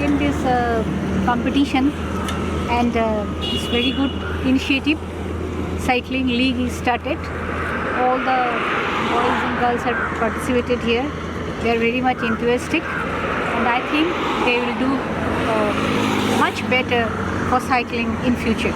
attend this competition, and it's very good initiative. Cycling league is started. All the boys and girls have participated here. They are very much enthusiastic, and I think they will do much better for cycling in future.